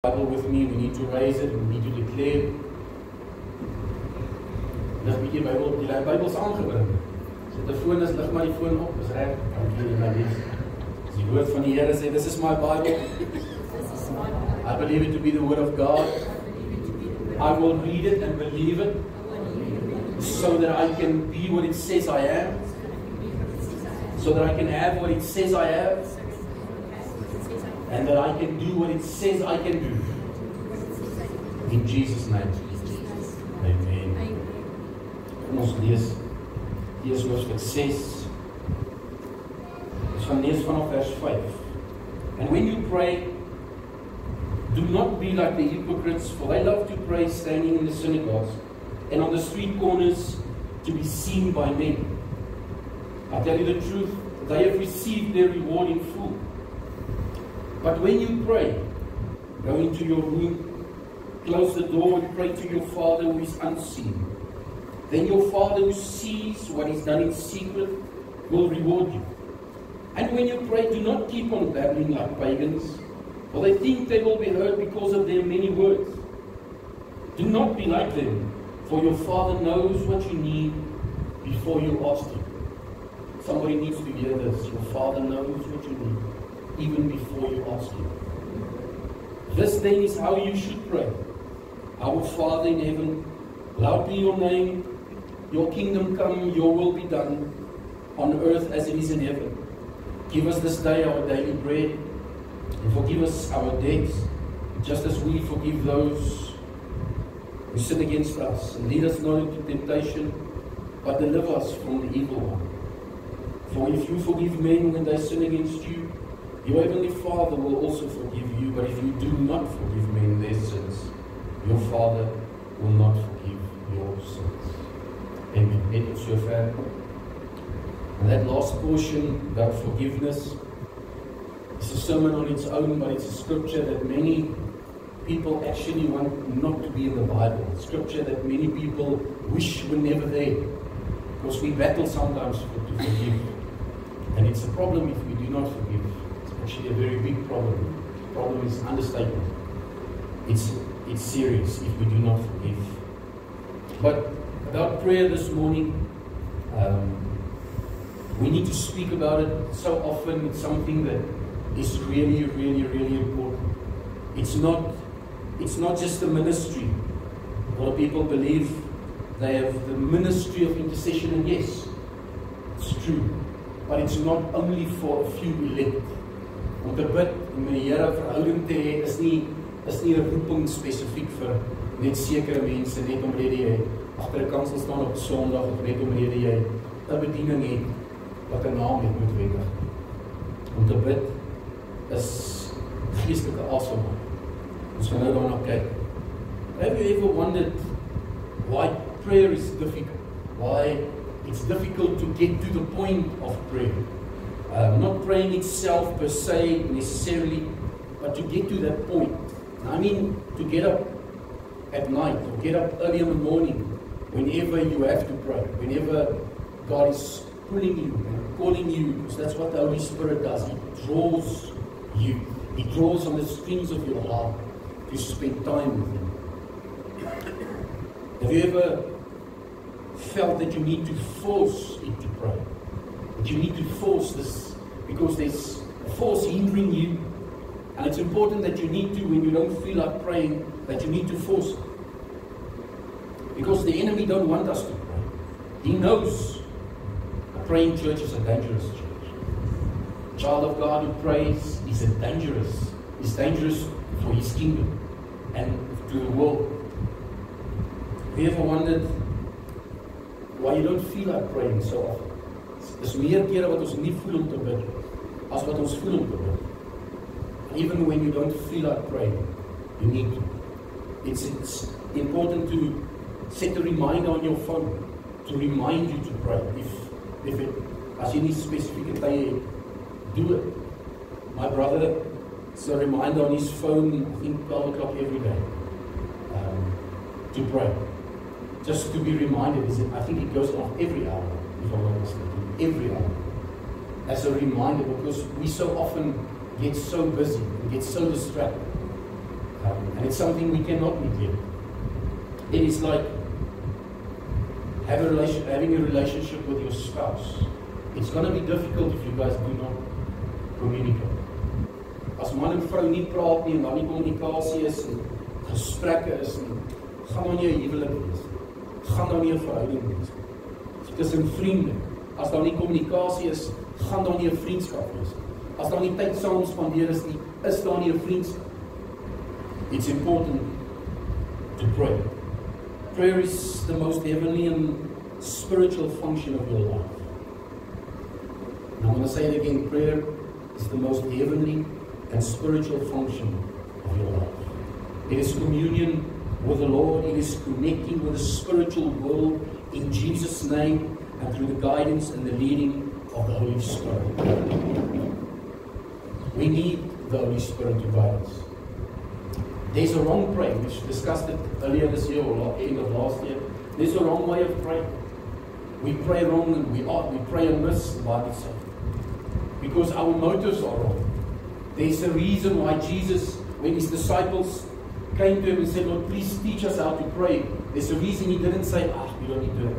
Bible with me, we need to raise it, we need to declare. Lig bietjie Bybel op die Bybels aangebring. Sit 'n foon, as lig maar die foon op, is reg. Dankie my lief. As die woord van die Here sê, this is my Bible. I believe it to be the word of God. I will read it and believe it so that I can be what it says I am. So that I can have what it says I have. And that I can do what it says I can do. In Jesus' name. Amen. Kom ons lees hoofstuk 6. Ons gaan lees vanaf vers 5. And when you pray, do not be like the hypocrites, for they love to pray standing in the synagogues and on the street corners to be seen by men. I tell you the truth, they have received their reward in full. But when you pray, go into your room, close the door and pray to your Father who is unseen. Then your Father who sees what is done in secret will reward you. And when you pray, do not keep on babbling like pagans, for they think they will be heard because of their many words. Do not be like them, for your Father knows what you need before you ask Him. Somebody needs to hear this. Your Father knows what you need, even before you ask Him. This then is how you should pray. Our Father in heaven, hallowed be your name, your kingdom come, your will be done, on earth as it is in heaven. Give us this day our daily bread, and forgive us our debts, just as we forgive those who sin against us. And lead us not into temptation, but deliver us from the evil one. For if you forgive men when they sin against you, your heavenly Father will also forgive you. But if you do not forgive men their sins, your Father will not forgive your sins. Amen. Net tot sover. And that last portion about forgiveness is a sermon on its own, but it's a scripture that many people actually want not to be in the Bible. A scripture that many people wish were never there. Because we battle sometimes to forgive. And it's a problem if we do not forgive. Actually a very big problem. The problem is understatement. It's serious if we do not forgive. But about prayer this morning, we need to speak about it so often. It's something that is really, really, really important. It's not just a ministry. A lot of people believe they have the ministry of intercession, and yes, it's true. But it's not only for a few elect. Om te bid en met die Here verhouding te hê is nie 'n roeping spesifiek vir net sekere mense, net omrede jy agter 'n kansel staan op Sondag, of net omrede jy 'n bediening het wat 'n naam het noodwendig. Om te bid is geestelike asemhaling. Ons gaan nou daarna kyk. Have you ever wondered why prayer is difficult? Why it's difficult to get to the point of prayer? Not praying itself per se necessarily, but to get to that point. I mean, to get up at night or get up early in the morning whenever you have to pray, whenever God is pulling you and calling you, because that's what the Holy Spirit does. He draws you. He draws on the strings of your heart to spend time with Him. Have you ever felt that you need to force it to pray? That you need to force this because there's a force hindering you, and it's important that you need to, when you don't feel like praying, that you need to force it. Because the enemy don't want us to pray. He knows a praying church is a dangerous church. A child of God who prays is dangerous for his kingdom and to the world. Have you ever wondered why you don't feel like praying so often? Dis meer kere wat ons nie voel om te bid as wat ons voel om te bid. Even when you don't feel like praying, you need to. It's important to set a reminder on your phone to remind you to pray. As jy nie spesifieke tye het, do it. My brother, it's a reminder on his phone, I think 12 o'clock every day, to pray. Just to be reminded, I think it goes off every hour, if I'm not mistaken. Every hour. As a reminder, because we so often get so busy, we get so distracted. And it's something we cannot neglect. It is like having a relationship with your spouse. It's going to be difficult if you guys do not communicate. As man en vrou nie praat nie, en daar nie kommunikasie is, en gesprekke is, en gaan dan nie 'n huwelik wees. Gaan dan nie 'n verhouding wees. Tussen vriende. As daar nie kommunikasie is, gaan daar nie 'n vriendskap wees. As daar nie tyd saam spandeer is nie, is daar nie 'n vriendskap. It's important to pray. Prayer is the most heavenly and spiritual function of your life. And I'm going to say it again, prayer is the most heavenly and spiritual function of your life. It is communion with the Lord. It is connecting with the spiritual world in Jesus' name and through the guidance and the leading of the Holy Spirit. We need the Holy Spirit to guide us. There's a wrong prayer. We discussed it earlier this year or end of last year. There's a wrong way of praying. We pray wrong and we pray amiss, the Bible says. Because our motives are wrong. There's a reason why Jesus, when his disciples came to him and said, Lord, please teach us how to pray. There's a reason he didn't say, you don't need to,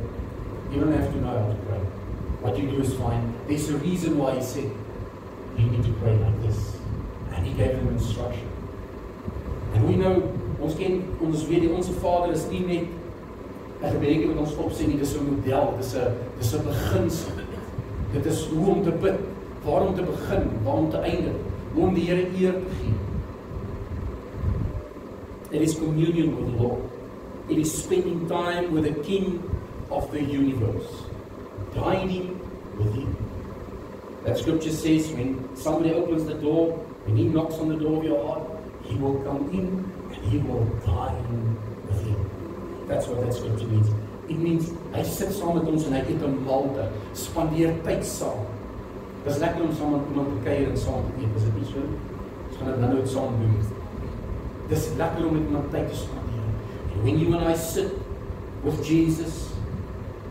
you don't have to know how to pray. What you do is fine. There's a reason why he said, you need to pray like this. And he gave them instruction. And we know, ons weet die Onse Vader is nie net 'n gebedjie wat ons opsê nie, dis 'n model, dis 'n beginsel. Dit is hoe om te bid, waar om te begin, waar om te eindig, hoe om die Here eer te gee. It is communion with the Lord. It is spending time with the King of the universe, dining with Him. That scripture says when somebody opens the door, when He knocks on the door of your heart, He will come in and He will dine with Him. That's what that scripture means. It means hy sit saam met ons en hy eet 'n maaltyd, spandeer tyd saam. Dis lekker om saam met iemand te kuier en saam te eet, is dit nie so? Ons gaan dit nou saam doen. Dis lekker om met iemand tyd te spandeer. And when you and I sit with Jesus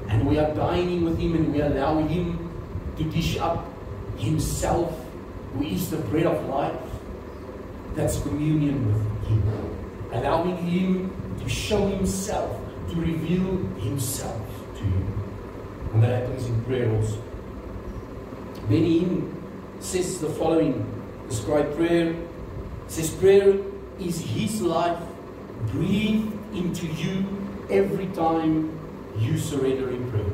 and we are dining with Him and we allow Him to dish up Himself, who is the bread of life, that's communion with Him. Allowing Him to show Himself, to reveal Himself to you. And that happens in prayer also. Benny Hinn says the following, describe prayer. Says prayer is His life breathed into you every time you surrender in prayer.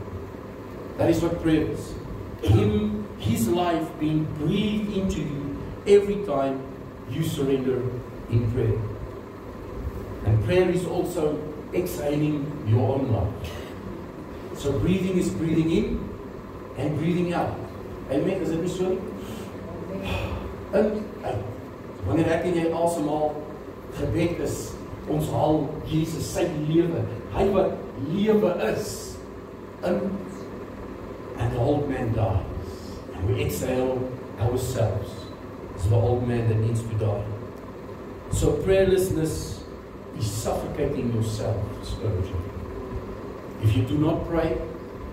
That is what prayer is. His life being breathed into you every time you surrender in prayer. And prayer is also exhaling your own life. So breathing is breathing in and breathing out. Amen, is dit nie so nie? In, uit. Wanneer ek en jy asemhaal, gebed is, ons haal Jesus, sy lewe, hy wat lewe is, in, and the old man dies. And we exhale ourselves as the old man that needs to die. So prayerlessness is suffocating yourself spiritually. If you do not pray,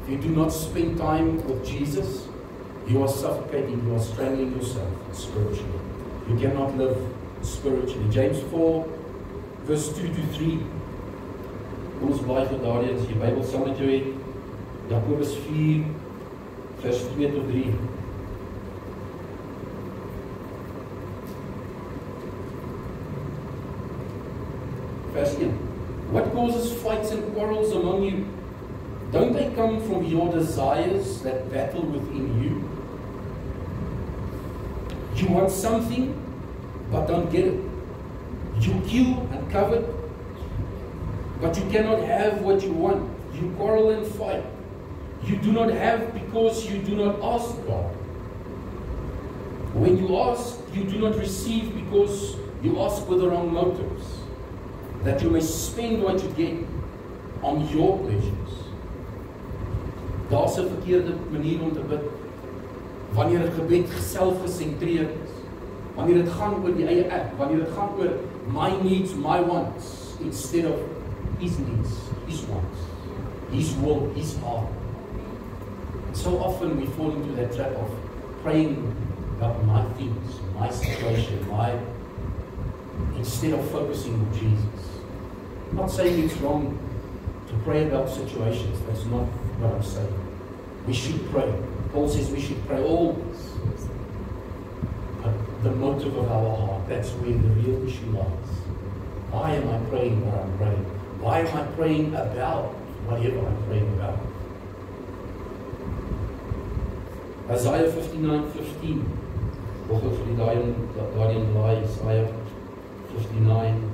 if you do not spend time with Jesus, you are suffocating, you are strangling yourself spiritually. You cannot live spiritually. James 4, verse 2 to 3. Kom ons blaai vir daardie as jy Bybel saam met jou het. Jakobus 4, vers 2 tot 3. Verse 1. What causes fights and quarrels among you? Don't they come from your desires that battle within you? You want something, but don't get it. You kill and covet, but you cannot have what you want. You quarrel and fight. You do not have because you do not ask God. When you ask, you do not receive because you ask with the wrong motives, that you may spend what you get on your pleasures. Daar's 'n verkeerde manier om te bid. Wanneer 'n gebed selfgesentreerd is, wanneer dit gaan oor die eie ek, wanneer dit gaan oor my needs, my wants, instead of His needs, His wants, His will, His heart. And so often we fall into that trap of praying about my things, my situation, instead of focusing on Jesus. I'm not saying it's wrong to pray about situations. That's not what I'm saying. We should pray. Paul says we should pray always. But the motive of our heart, that's where the real issue lies. Why am I praying what I'm praying? Why am I praying about whatever I'm praying about? Isaiah 59:15. Of vir die daarin laai, Isaiah 59.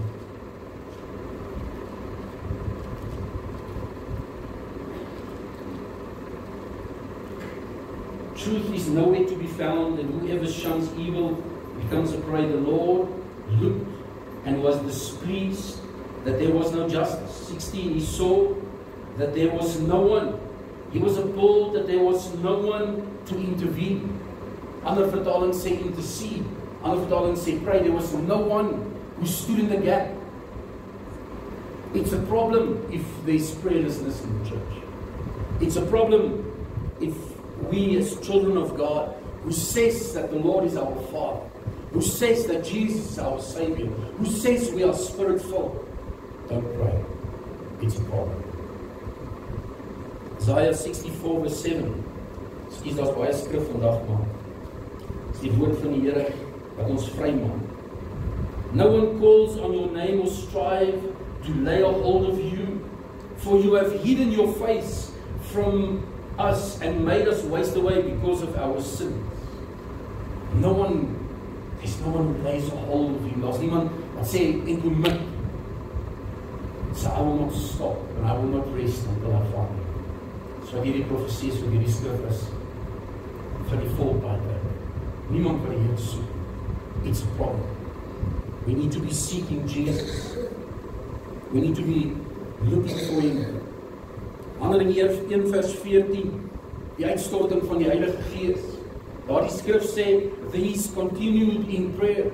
Truth is nowhere to be found, and whoever shuns evil becomes a prey. The Lord looked and was displeased that there was no justice. 16. He saw that there was no one. He was appalled that there was no one to intervene. Ander vertalings sê intercede. Ander vertalings sê pray. There was no one who stood in the gap. It's a problem if there's prayerlessness in the church. It's a problem if we as children of God, who says that the Lord is our Father, who says that Jesus is our Savior, who says we are Spirit-filled, don't pray. It's a problem. Isaiah 64:7. Excuse, daar's baie skrif vandag, maar is die woord van die Here wat ons vry maak. No one calls on your name or strive to lay a hold of you, for you have hidden your face from us and made us waste away because of our sins. There's no one who lays a hold of you. Daar's niemand wat sê en commit. So I will not stop and I will not rest until I find you. So hierdie profesie so hierdie skrif is vir die volkheid. Niemand wat die Here soek. It's a problem. We need to be seeking Jesus. We need to be looking for Him. Handelinge 1:14, die uitstorting van die Heilige Gees. Daar die skrif sê, these continued in prayer.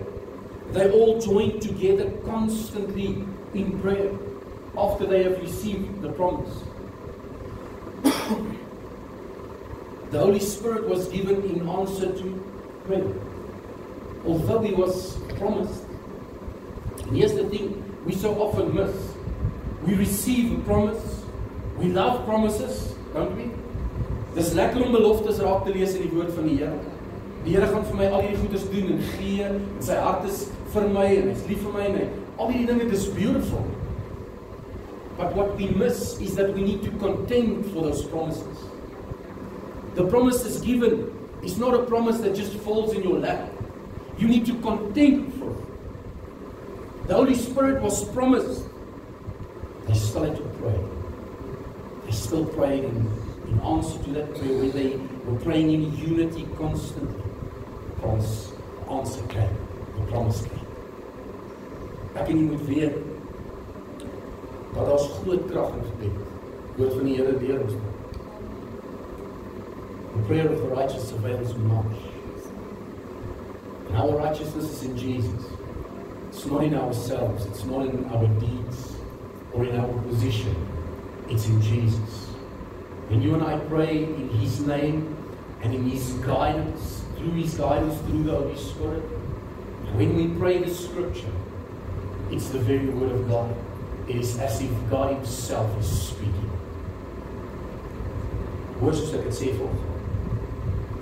They all joined together constantly in prayer after they have received the promise. The Holy Spirit was given in answer to prayer, although He was promised. And here's the thing we so often miss. We receive a promise. We love promises, don't we? Dis lekker om beloftes raak te lees in die woord van die Here. Die Here gaan vir my al hierdie goedes doen en gee, en sy hart is vir my en hy's lief vir my en hy. Al hierdie dinge is beautiful. But what we miss is that we need to contend for those promises. The promise is given. It's not a promise that just falls in your lap. You need to contend for it. The Holy Spirit was promised. They still had to pray. They still prayed in answer to that prayer, where they were praying in unity constantly. The answer came. The promise came. Ek en jy moet weet dat daar's groot krag in gebed. Woord van die Here leer ons dit. The prayer of the righteous avails much. And our righteousness is in Jesus. It's not in ourselves. It's not in our deeds or in our position. It's in Jesus. When you and I pray in His name and in His guidance, through the Holy Spirit, and when we pray the Scripture, it's the very Word of God. It is as if God Himself is speaking. Hoor soos ek het sê volgens.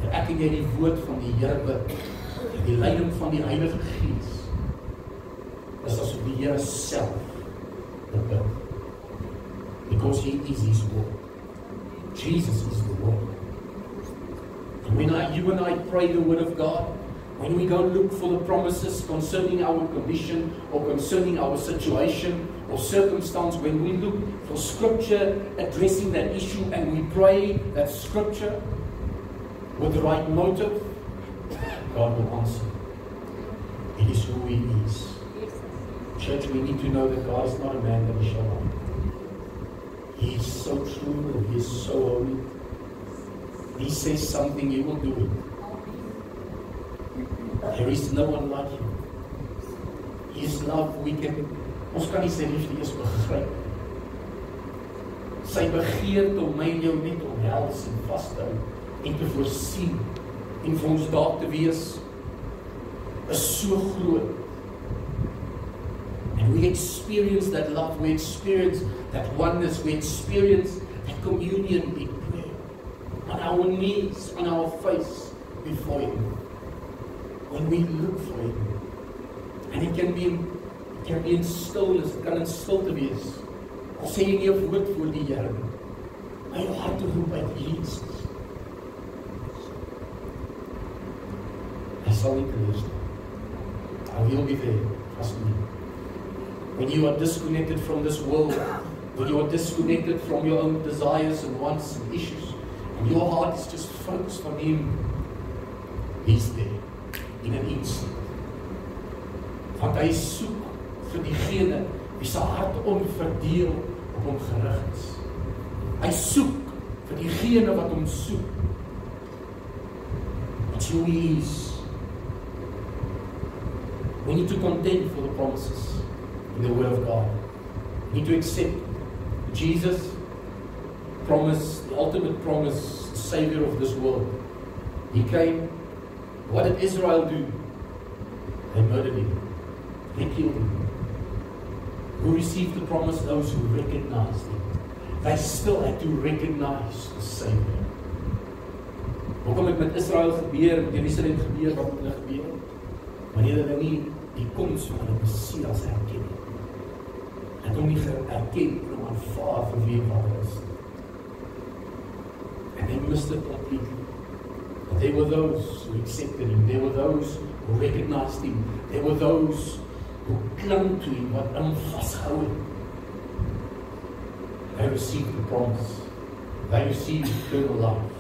Dat ek en jy die woord van die Here bid, die leiding van die Heilige Gees, is asof die Here self bid. Because He is His Word. Jesus is the Word. And when you and I pray the Word of God, when we go look for the promises concerning our condition or concerning our situation or circumstance, when we look for Scripture addressing that issue and we pray that Scripture with the right motive, God will answer. It is who He is. Church, we need to know that God is not a man that He shall lie. He is so true and He is so holy. He says something, He will do it. There is no one like Him. His love, ons kan nie sy liefde eers begryp. Sy begeerte om my en jou net omhels en vashou en te voorsien en vir ons daar te wees is so groot. And we experience that love, we experience that oneness, we experience that communion in prayer. On our knees, on our face before Him. When we look for Him. And it can be in stillness, het kan in stilte wees. Al sê jy nie 'n woord voor die Here nie. Maar jou hart roep uit Jesus. Hy sal nie teleurstelling. He will be there, trust me. When you are disconnected from this world, when you are disconnected from your own desires and wants and issues, and your heart is just focused on Him, He's there in an instant. Want hy soek vir diegene wie sy hart onverdeel op hom gerig is. Hy soek vir diegene wat hom soek. That's who He is. We need to contend for the promises in the Word of God. We need to accept Jesus' promise, the ultimate promise, the Savior of this world. He came. What did Israel do? They murdered Him. They killed Him. Who received the promise? Those who recognized Him. They still had to recognize the Savior. Hoekom het met Israel gebeur, met Jerusalem gebeur, wat met hulle gebeur? Wanneer hulle nie die koms van die Messias herken. En hom nie herken en hom aanvaar vir wie hy is. And they missed it completely. But there were those who accepted Him. There were those who recognized Him. There were those who clung to Him, wat hom vashou het. They received the promise. They received eternal life.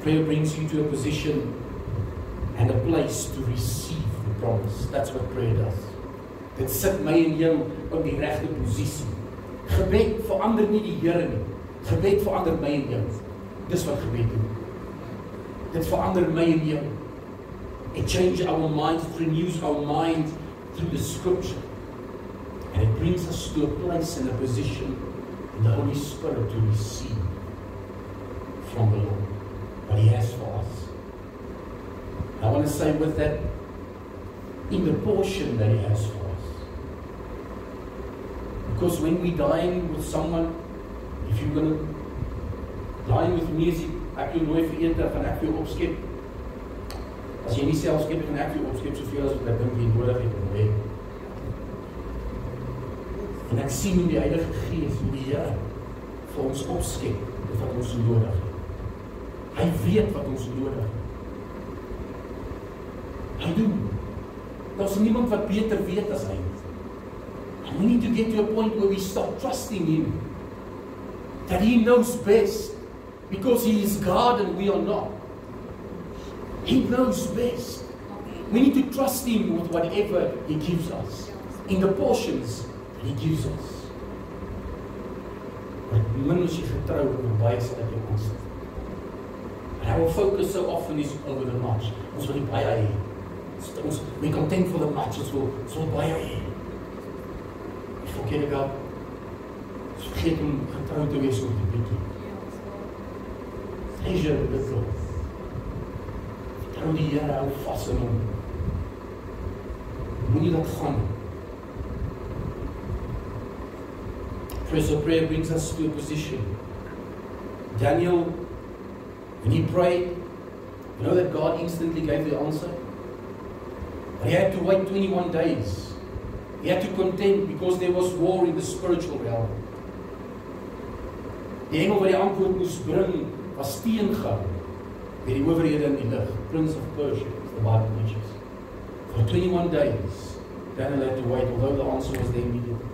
Prayer brings you to a position and a place to receive the promise. That's what prayer does. Dit sit my en jou op die regte posisie. Gebed verander nie die Here nie. Gebed verander my en jou. Dis wat gebed doen. Dit verander my en jou. It changes our minds, it renews our mind through the Scripture. And it brings us to a place and a position in the Holy Spirit to receive from the Lord what He has for us. I want to say with that, in the portion that He has for us. Because when we dine with someone, if you're going to dine with me, ek jou nooi vir ete, gaan ek vir jou opskep. As jy nie self skep, gaan ek vir jou opskep soveel as wat ek dink jy nodig het om te hê. En ek sien in die Heilige Gees hoe die Here vir ons opskep wat ons nodig het. Hy weet wat ons nodig het. Hy doen. Daar's niemand wat beter weet as hy. And we need to get to a point where we stop trusting Him. That He knows best. Because He is God and we are not. He knows best. We need to trust Him with whatever He gives us. In the portions that He gives us. Wat min as jy getrou en baie sal ek jou aansit. And our focus so often is over the much. Ons wil die baie hê. We contend for the much, ons wil baie hê. We forget about, ons vergeet om getrou te wees oor die bietjie. Treasure the little. Vertrou die Here, hou vas in hom. Moenie dat gaan. So prayer brings us to a position. Daniel, when he prayed, you know that God instantly gave the answer? But he had to wait 21 days. He had to contend because there was war in the spiritual realm. Die engel wat die antwoord moes bring, was teengehou deur die owerhede in die lig. Prince of Persia, the Bible mentions. For 21 days, Daniel had to wait, although the answer was there immediately.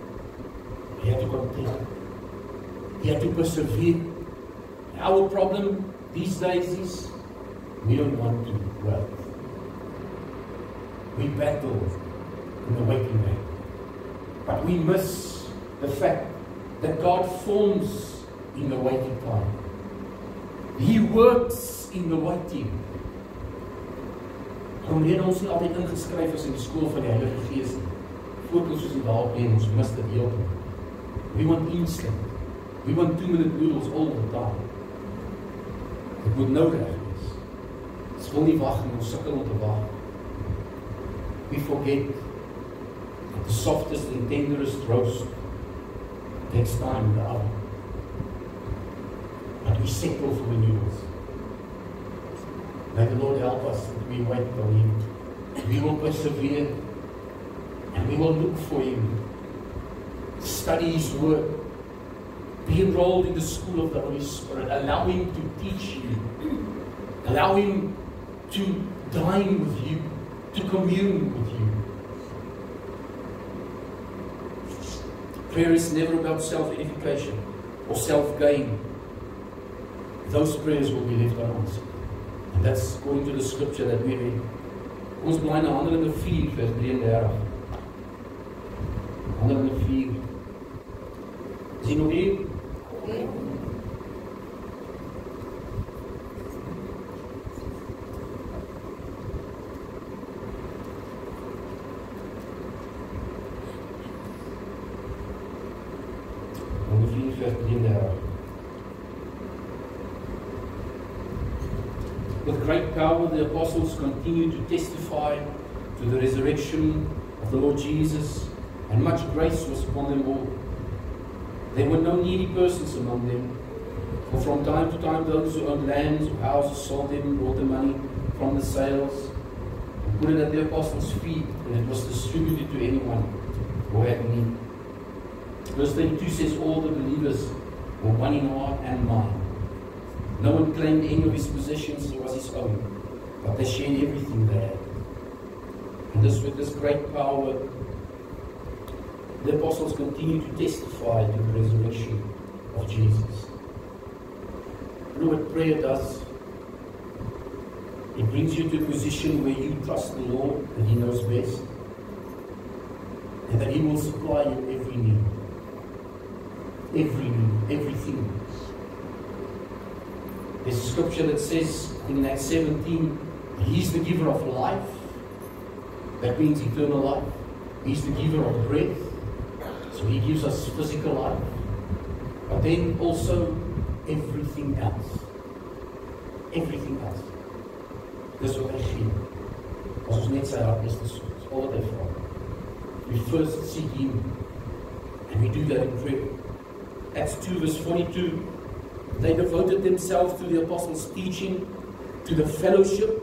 He had to contend. He had to persevere. Our problem these days is we don't want to wait. We battle in the waiting game. But we miss the fact that God forms in the waiting time. He works in the waiting. Waarom leer ons nie altyd ingeskryf is in die skool van die Heilige Gees nie? Fokus soos die daarop neem, ons mis dit heeltemal. We want instant. We want 2-minute noodles all the time. Dit moet nou reg wees. Ons wil nie wag en ons sukkel om te wag. We forget The softest and tenderest roast takes time in the oven. But we settle for the noodles. May the Lord help us that we wait on Him. We will persevere and we will look for Him. Study His Word. Be enrolled in the school of the Holy Spirit. Allow Him to teach you. Allow Him to dine with you, to commune with you. Prayer is never about self-edification or self-gain. Those prayers will be left unanswered. And that's according to the scripture that we read. Ons bly na Handelinge 4 vers 33. Handelinge 4. Is jy nog hier? Handelinge 4 vers 33. With great power, the apostles continued to testify to the resurrection of the Lord Jesus, and much grace was upon them all. There were no needy persons among them, for from time to time those who owned lands or houses sold them and brought the money from the sales and put it at the apostles' feet, and it was distributed to anyone who had need. Verse 32 says, all the believers were one in heart and mind. No one claimed any of his possessions as was his own, but they shared everything they had. And with this great power, the apostles continue to testify to the resurrection of Jesus. You know what prayer does? It brings you to a position where you trust the Lord, that He knows best, and that He will supply you every need. Every need, everything. There's a scripture that says in Acts 17, He's the giver of life. That means eternal life. He's the giver of breath. So He gives us physical life. But then also everything else. Everything else. Dis wat hy gee. As ons net sy hart is te soek. Dis al wat hy vra. We first seek Him. And we do that in prayer. Acts 2 verse 42. They devoted themselves to the apostles' teaching, to the fellowship.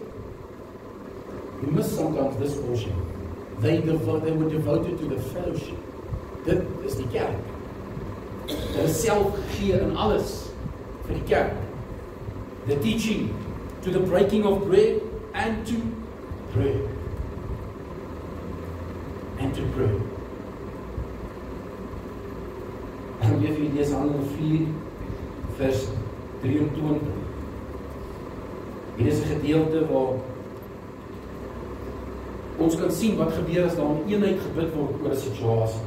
You miss sometimes this portion. They were devoted to the fellowship. Dit is die kerk. Hulle self gee in alles vir die kerk. The teaching, to the breaking of bread, and to prayer. And to pray. En weer vir lees Handelinge 4 vers 23. Hier is 'n gedeelte waar ons kan sien wat gebeur as daar 'n eenheid gebid word oor 'n situasie.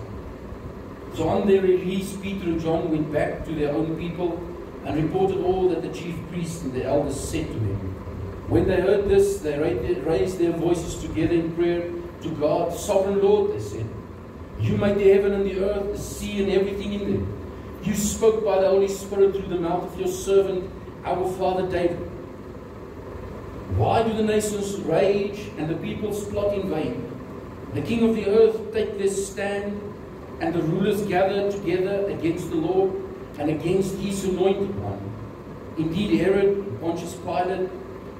So on their release, Peter and John went back to their own people and reported all that the chief priests and the elders said to them. When they heard this, they raised their voices together in prayer to God. Sovereign Lord, they said, You made the heaven and the earth, the sea and everything in them. You spoke by the Holy Spirit through the mouth of your servant, our father David. Why do the nations rage and the peoples plot in vain? The king of the earth take their stand, and the rulers gather together against the Lord and against His anointed one. Indeed, Herod and Pontius Pilate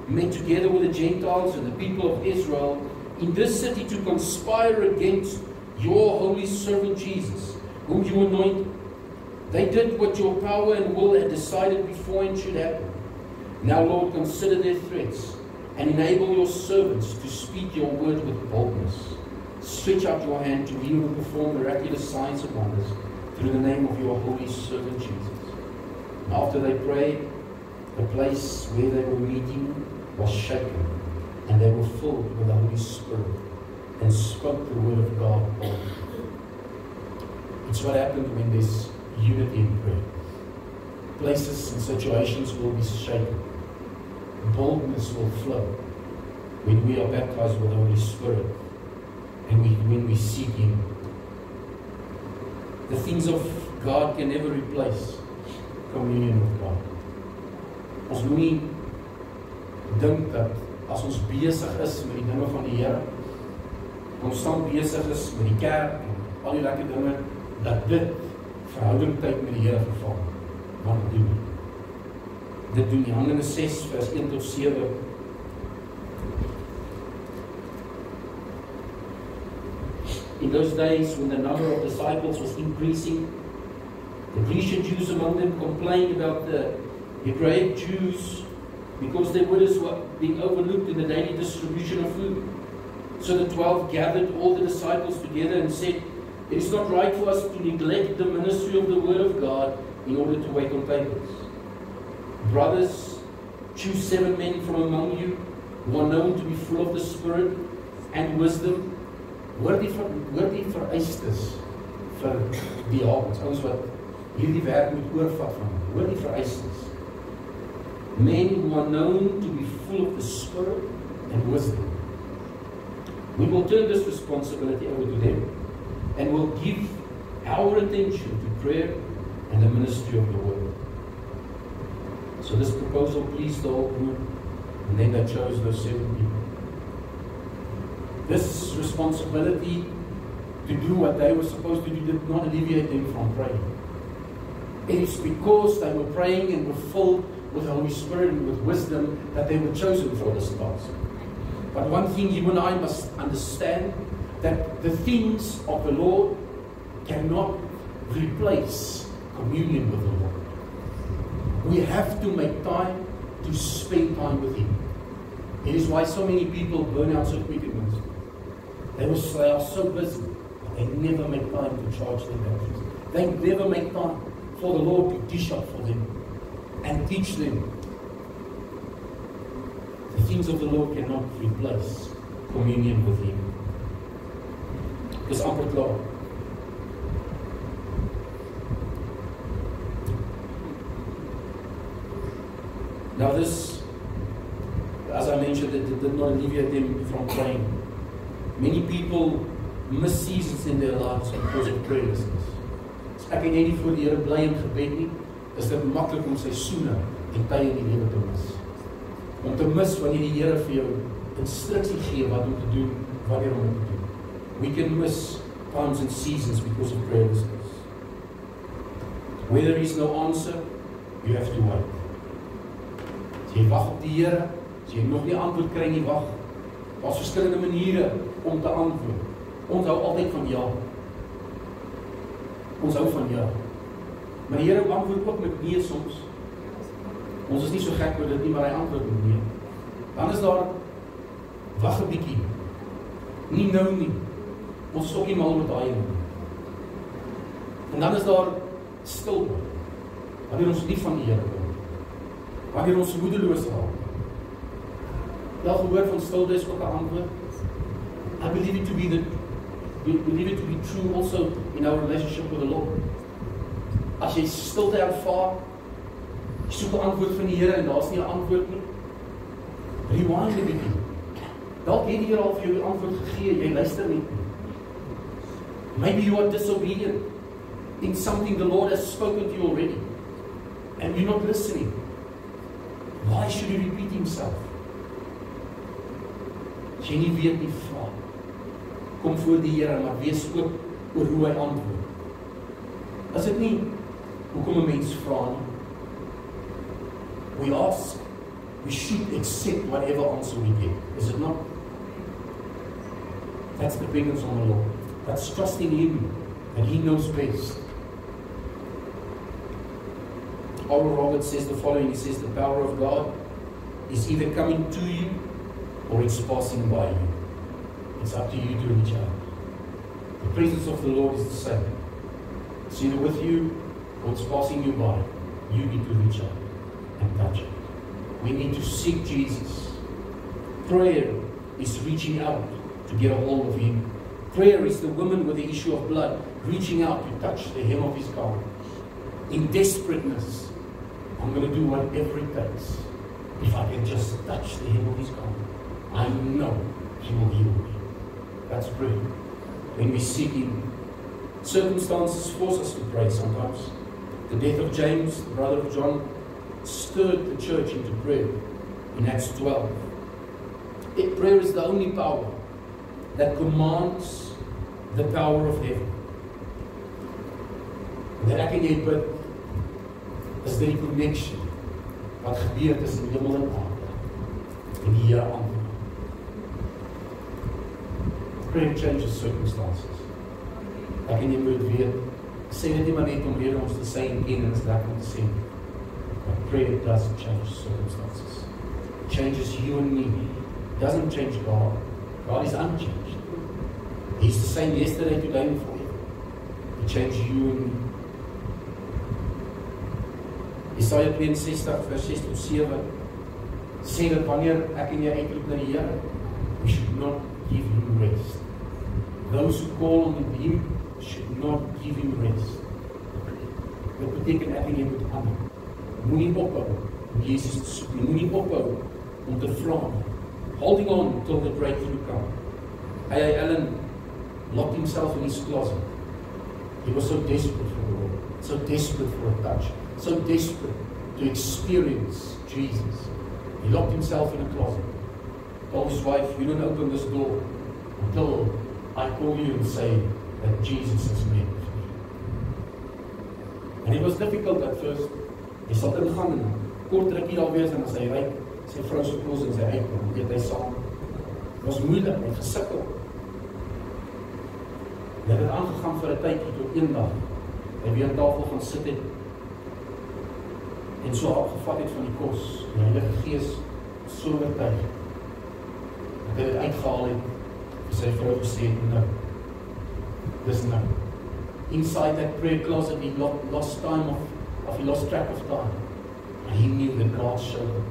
met together with the Gentiles and the people of Israel in this city to conspire against your holy servant Jesus, whom you anointed. They did what your power and will had decided beforehand should happen. Now, Lord, consider their threats and enable your servants to speak your word with boldness. Stretch out your hand to heal and perform miraculous signs and wonders through the name of your holy servant Jesus. And after they prayed, the place where they were meeting was shaken, and they were filled with the Holy Spirit and spoke the word of God boldly. It's what happened when there's unity in prayer. Places and situations will be shaken. Boldness will flow when we are baptized with the Holy Spirit and when we seek Him. The things of God can never replace communion with God. Ons moet nie dink dat as ons besig is met die dinge van die Here, konstant besig is met die kerk en al die lekker dinge, dat dit verhouding tyd met die Here vervang. Want dit doen nie. Dit doen nie. Handelinge 6 vers 1 tot 7. In those days, when the number of disciples was increasing, the Grecian Jews among them complained about the Hebraic Jews because their widows were being overlooked in the daily distribution of food. So the 12 gathered all the disciples together and said, "It is not right for us to neglect the ministry of the Word of God in order to wait on tables. Brothers, choose 7 men from among you who are known to be full of the Spirit and wisdom." Hoor die vereistes vir die avonds, ons wat hierdie werk moet oorvat van. Hoor die vereistes. Men who are known to be full of the Spirit and wisdom. We will turn this responsibility over to them and will give our attention to prayer and the ministry of the Word. So this proposal pleased the whole group, and then they chose those 7 people. This responsibility to do what they were supposed to do did not alleviate them from praying. It is because they were praying and were filled with the Holy Spirit and with wisdom that they were chosen for this task. But one thing you and I must understand, that the things of the Lord cannot replace communion with the Lord. We have to make time to spend time with Him. It is why so many people burn out so quickly. They are so busy, but they never make time to charge their batteries. They never make time for the Lord to dish up for them and teach them. The things of the Lord cannot replace communion with Him. Dis amper klaar. Now this, as I mentioned, it did not alleviate them from praying. Many people miss seasons in their lives because of prayerlessness. As ek net nie voor die Here bly in gebed nie, is dit maklik om seisoene en tye in die lewe te mis. Om te mis wanneer die Here vir jou instruksie gee wat om te doen, wanneer om te doen. We can miss times and seasons because of prayerlessness. Where there is no answer, you have to wait. As jy wag op die Here, as jy nog nie antwoord kry nie, wag. Daar's verskillende maniere om te antwoord. Ons hou altyd van ja. Ons hou van ja. Maar die Here antwoord ook met nee soms. Ons is nie so gek oor dit nie, maar hy antwoord met nee. Dan is daar wag 'n bietjie. Nie nou nie. Ons is ook nie mal met daai nie. En dan is daar stilte. Wanneer ons nie van die Here hoor. Wanneer ons moedeloos raak. Ja, gehoor van stilte is ook 'n antwoord. I believe it to be true also in our relationship with the Lord. As jy stilte ervaar, jy soek 'n antwoord van die Here en daar's nie 'n antwoord nie. Rewind 'n bietjie. Dalk het die Here al vir jou 'n antwoord gegee, jy luister nie. Maybe you are disobedient in something the Lord has spoken to you already, and you're not listening. Why should He repeat Himself? As jy nie weet nie, vra. Kom voor die Here, maar wees ook oor hoe hy antwoord. Is dit nie hoekom 'n mens vra nie? We ask, we should accept whatever answer we get. Is it not? That's dependence on the Lord. That's trusting Him, and He knows best. Oral Roberts says the following, he says, the power of God is either coming to you or it's passing by you. It's up to you to reach out. The presence of the Lord is the same. It's either with you or it's passing you by. You need to reach out and touch it. We need to seek Jesus. Prayer is reaching out to get a hold of Him. Prayer is the woman with the issue of blood reaching out to touch the hem of His garment. In desperateness, I'm going to do whatever it takes. If I can just touch the hem of His garment, I know He will heal me. That's prayer. When we seek Him, circumstances force us to pray sometimes. The death of James, the brother of John, stirred the church into prayer in Acts 12. Prayer is the only power that commands the power of heaven. En ek en jy bid, is die connection wat gebeur tussen hemel en aarde en die Here antwoord. Prayer changes circumstances. Ek en jy moet weet, sê dit nie maar net om weer ons te sê en ken en is lekker om te sê. But prayer does change circumstances. It changes you and me. It doesn't change God. God is unchanged. He's the same yesterday, today and forever. He changed you and me. Jesaja 62 vers 6 tot 7 sê dat wanneer ek en jy uitroep na die Here, we should not give him rest. Those who call on him should not give him rest. Dit beteken ek en jy moet aanhou. Moenie ophou om Jesus te soek. Moenie ophou om te vra. Holding on till the breakthrough comes. A.A. Allen locked himself in his closet. He was so desperate for the Lord, so desperate for a touch, so desperate to experience Jesus. He locked himself in a closet. Told his wife, you don't open this door until I call you and say that Jesus has met with me. And it was difficult at first. Hy sal ingaan en kort rukkie daar wees en as hy ryk, sy vrou se kos en sy uitkom, eet hy saam. Het was moeilik, hy gesukkel. Hy het aangegaan vir 'n tydjie tot een dag. Hy weer aan tafel gaan sit het en so opgevat het van die kos. Die Heilige Gees so oortuig. Dat hy dit uitgehaal het en sy vrou gesê het, nou. Dis nou. Inside that prayer closet, he lost track of time. And he knew that God showed him.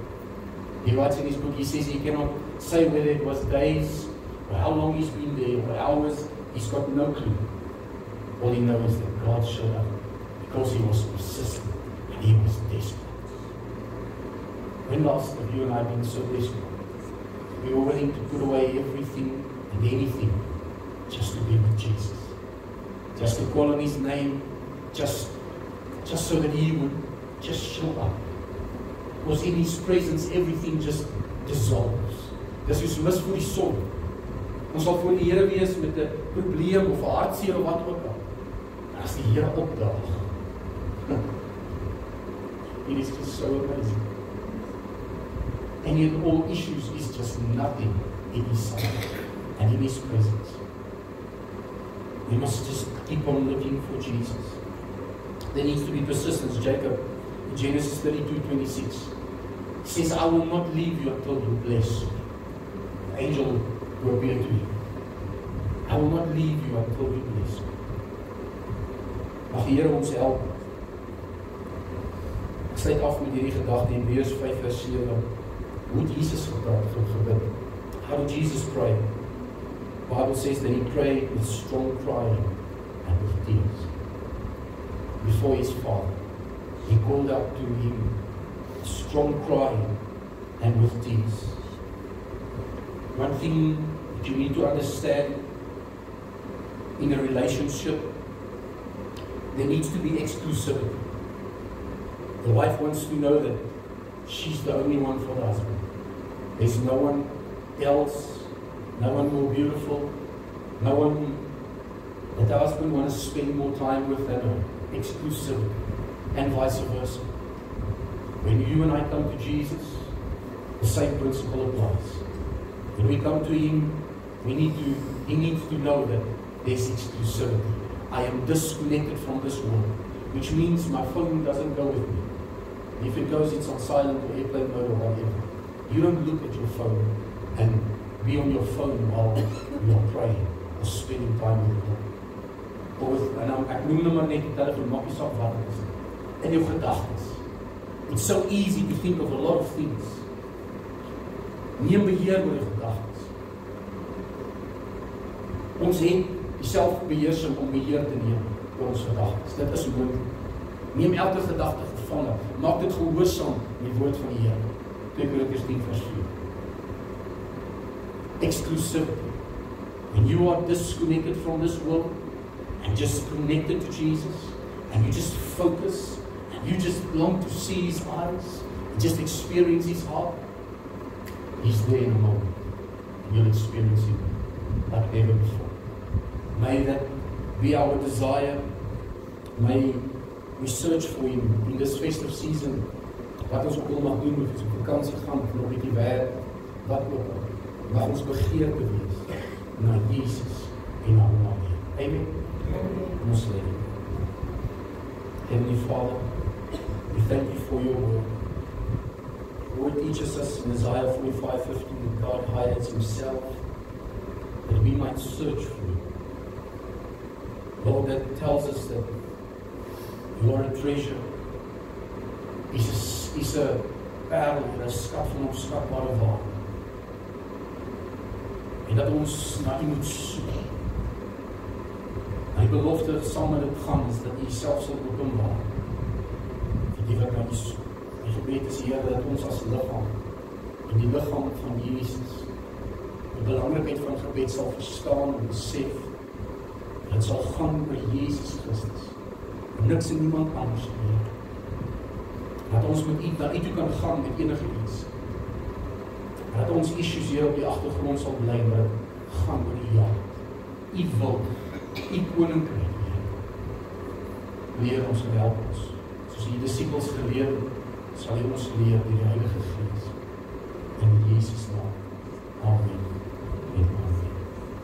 He writes in his book, he says he cannot say whether it was days or how long he's been there or hours. He's got no clue. All he knows is that God showed up because he was persistent and he was desperate. When last have you and I been so desperate? We were willing to put away everything and anything just to be with Jesus. Just to call on his name, just so that he would just show up. Because in his presence everything just dissolves. Dis soos mis vir die son. Ons sal voor die Here wees met 'n probleem of 'n hartseer of wat ook al. Maar as die Here opdaag, it is just so amazing. Any and all issues is just nothing in his sight and in his presence. We must just keep on looking for Jesus. There needs to be persistence. Jacob, in Genesis 32:26, says, I will not leave you until you bless me. The angel will appear to you. I will not leave you until you bless me. Mag die Here ons help. Ek sluit af met hierdie gedagte in Hebreërs 5:7. Hoe het Jesus gebid? How did Jesus pray? The Bible says that he prayed with strong crying and with tears before his Father. He called out to him with strong crying and with tears. One thing that you need to understand in a relationship, there needs to be exclusivity. The wife wants to know that she's the only one for the husband. There's no one else, no one more beautiful, no one that the husband wants to spend more time with than her. Exclusivity, and vice versa. When you and I come to Jesus, the same principle applies. When we come to him, he needs to know that there's exclusivity. I am disconnected from this world, which means my phone doesn't go with me. If it goes, it's on silent or airplane mode or whatever. You don't look at your phone and be on your phone while you're praying or spending time with God. Or with, ek noem nou maar net die telefoon, maak nie saak wat het is. In jou gedagtes. It's so easy to think of a lot of things. Neem beheer oor jou gedagtes. Ons het die selfbeheersing om beheer te neem oor ons gedagtes. Dit is moontlik. Neem elke gedagte gevange. Maak dit gehoorsaam in die woord van die Here. 2 Korintiërs 10:4. Exclusivity. When you are disconnected from this world and just connected to Jesus, and you just focus, and you just long to see his eyes, and just experience his heart, he's there in a moment, and you'll experience him like ever before. May that be our desire. May we search for Him in this festive season. Wat ons ook al mag doen, of ons op vakansie gaan, of nog bietjie werk, wat ook al. Mag ons begeerte wees na Jesus en na Hom alleen. Amen. Ons lê. Heavenly Father, we thank You for Your word. Your word teaches us in Isaiah 45:15 that God hides Himself that we might search for Him. Lord, that tells us that You are a treasure. Is 'n parel, 'n skat van onskatbare waarde. En dat ons na U moet soek. Die belofte saam met dit gaan is dat U self sal openbaar vir die wat na U soek. Die gebed is, Here, dat ons as liggaam en die liggaam van Jesus die belangrikheid van gebed sal verstaan en besef. Dit sal gaan oor Jesus Christus. Niks en niemand anders nie. Dat ons met U na U toe kan gaan met enige iets. Dat ons issues hier op die agtergrond sal bly, maar gaan oor U hart. U wil, U koninkryk. Leer ons en help ons. Soos die disippels geleer, sal U ons leer deur die Heilige Gees. In Jesus naam. Amen.